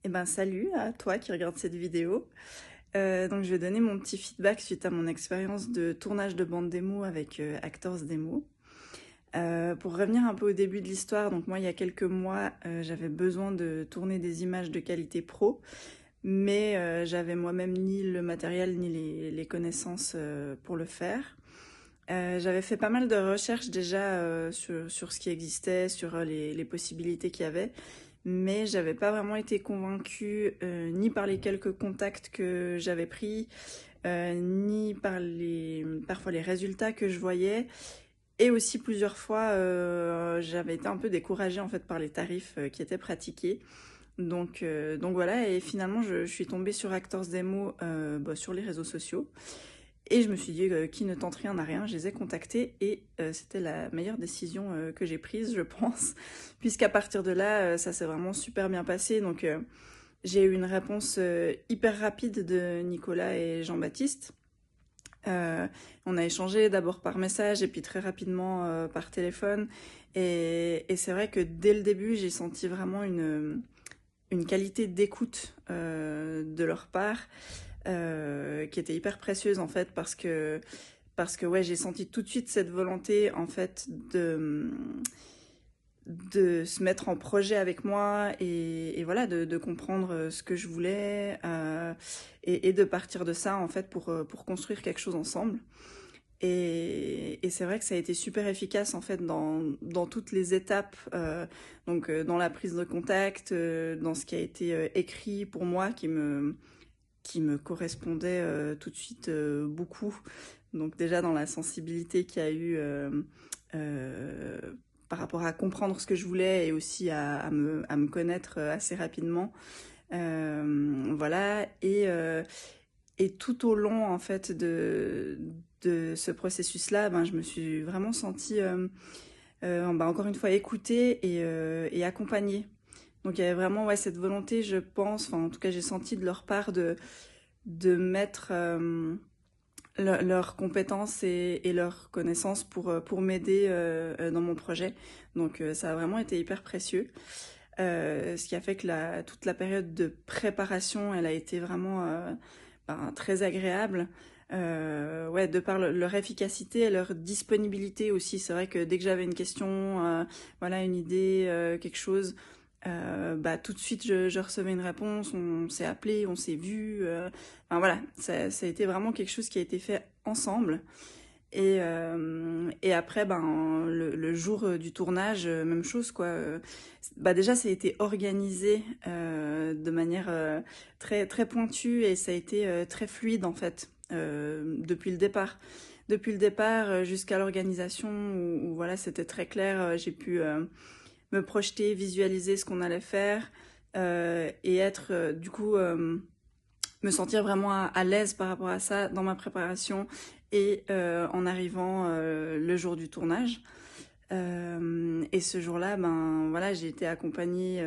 Eh ben salut à toi qui regarde cette vidéo. Donc je vais donner mon petit feedback suite à mon expérience de tournage de bande démo avec Actors Demo. Pour revenir un peu au début de l'histoire, donc moi il y a quelques mois j'avais besoin de tourner des images de qualité pro, mais j'avais moi-même ni le matériel ni les connaissances pour le faire. J'avais fait pas mal de recherches déjà sur ce qui existait, sur les possibilités qu'il y avait, mais j'avais pas vraiment été convaincue ni par les quelques contacts que j'avais pris, ni par parfois les résultats que je voyais, et aussi plusieurs fois j'avais été un peu découragée en fait par les tarifs qui étaient pratiqués. Donc voilà, et finalement je suis tombée sur Actors Demo sur les réseaux sociaux. Et je me suis dit, qui ne tente rien n'a rien, je les ai contactés et c'était la meilleure décision que j'ai prise, je pense, puisqu'à partir de là, ça s'est vraiment super bien passé. Donc j'ai eu une réponse hyper rapide de Nicolas et Jean-Baptiste. Euh, on a échangé d'abord par message et puis très rapidement par téléphone. Et c'est vrai que dès le début, j'ai senti vraiment une qualité d'écoute de leur part qui était hyper précieuse en fait parce que ouais, j'ai senti tout de suite cette volonté en fait de se mettre en projet avec moi et voilà de comprendre ce que je voulais et de partir de ça en fait pour construire quelque chose ensemble. Et c'est vrai que ça a été super efficace en fait dans toutes les étapes, dans la prise de contact, dans ce qui a été écrit pour moi qui me correspondait tout de suite beaucoup. Donc déjà dans la sensibilité qu'il y a eu euh, par rapport à comprendre ce que je voulais et aussi à me connaître assez rapidement. Voilà. Et tout au long en fait de ce processus-là, ben, je me suis vraiment sentie encore une fois écoutée et accompagnée. Donc il y avait vraiment ouais, cette volonté, je pense, enfin en tout cas j'ai senti de leur part de mettre leurs compétences et leurs connaissances pour m'aider dans mon projet. Donc ça a vraiment été hyper précieux. Ce qui a fait que toute la période de préparation, elle a été vraiment très agréable. Ouais, de par leur efficacité et leur disponibilité aussi. C'est vrai que dès que j'avais une question, voilà, une idée, quelque chose, tout de suite je recevais une réponse, on s'est appelé, on s'est vu. Enfin voilà, ça a été vraiment quelque chose qui a été fait ensemble. Et après, ben, le jour du tournage, même chose, quoi. Déjà, ça a été organisé de manière très, très pointue et ça a été très fluide, en fait, depuis le départ. Depuis le départ jusqu'à l'organisation, où voilà, c'était très clair. J'ai pu me projeter, visualiser ce qu'on allait faire et être, du coup, me sentir vraiment à l'aise par rapport à ça dans ma préparation et en arrivant le jour du tournage. Et ce jour-là, ben voilà, j'ai été accompagnée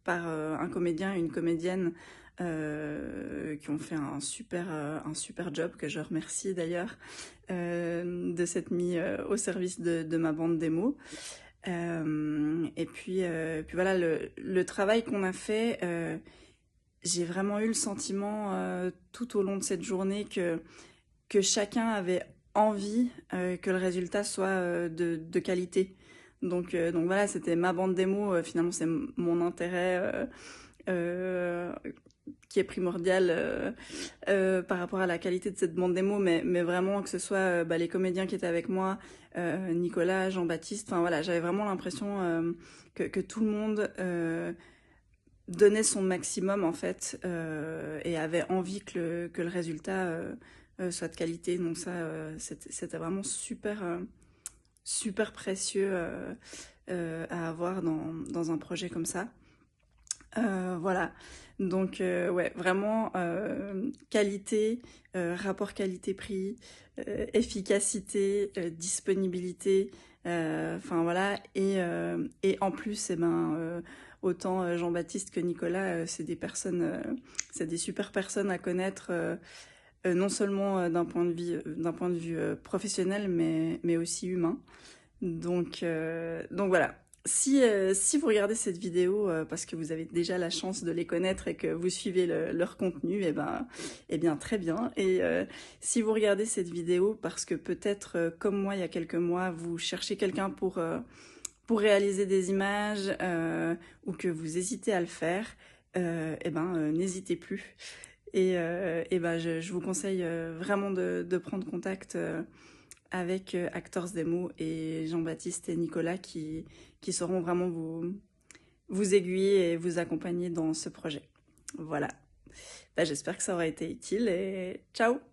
par un comédien et une comédienne qui ont fait un super job que je remercie d'ailleurs de s'être mis au service de ma bande démo. Et puis voilà, le travail qu'on a fait, j'ai vraiment eu le sentiment tout au long de cette journée que chacun avait envie que le résultat soit de qualité. Donc voilà, c'était ma bande démo, finalement c'est mon intérêt euh, qui est primordial par rapport à la qualité de cette bande démo, mais vraiment que ce soit les comédiens qui étaient avec moi, Nicolas, Jean-Baptiste, enfin voilà, j'avais vraiment l'impression que tout le monde donnait son maximum en fait et avait envie que le résultat soit de qualité. Donc ça, c'était vraiment super précieux à avoir dans un projet comme ça. Voilà. Donc ouais, vraiment qualité, rapport qualité-prix, efficacité, disponibilité, enfin voilà. Et en plus, autant Jean-Baptiste que Nicolas, c'est des super personnes à connaître, non seulement d'un point de vue professionnel, mais aussi humain. Donc voilà. Si vous regardez cette vidéo parce que vous avez déjà la chance de les connaître et que vous suivez leur contenu, eh bien très bien. Et si vous regardez cette vidéo parce que peut-être, comme moi il y a quelques mois, vous cherchez quelqu'un pour réaliser des images ou que vous hésitez à le faire, n'hésitez plus. Je vous conseille vraiment de prendre contact avec Actors Demo et Jean-Baptiste et Nicolas qui sauront vraiment vous aiguiller et vous accompagner dans ce projet. Voilà. J'espère que ça aura été utile et ciao!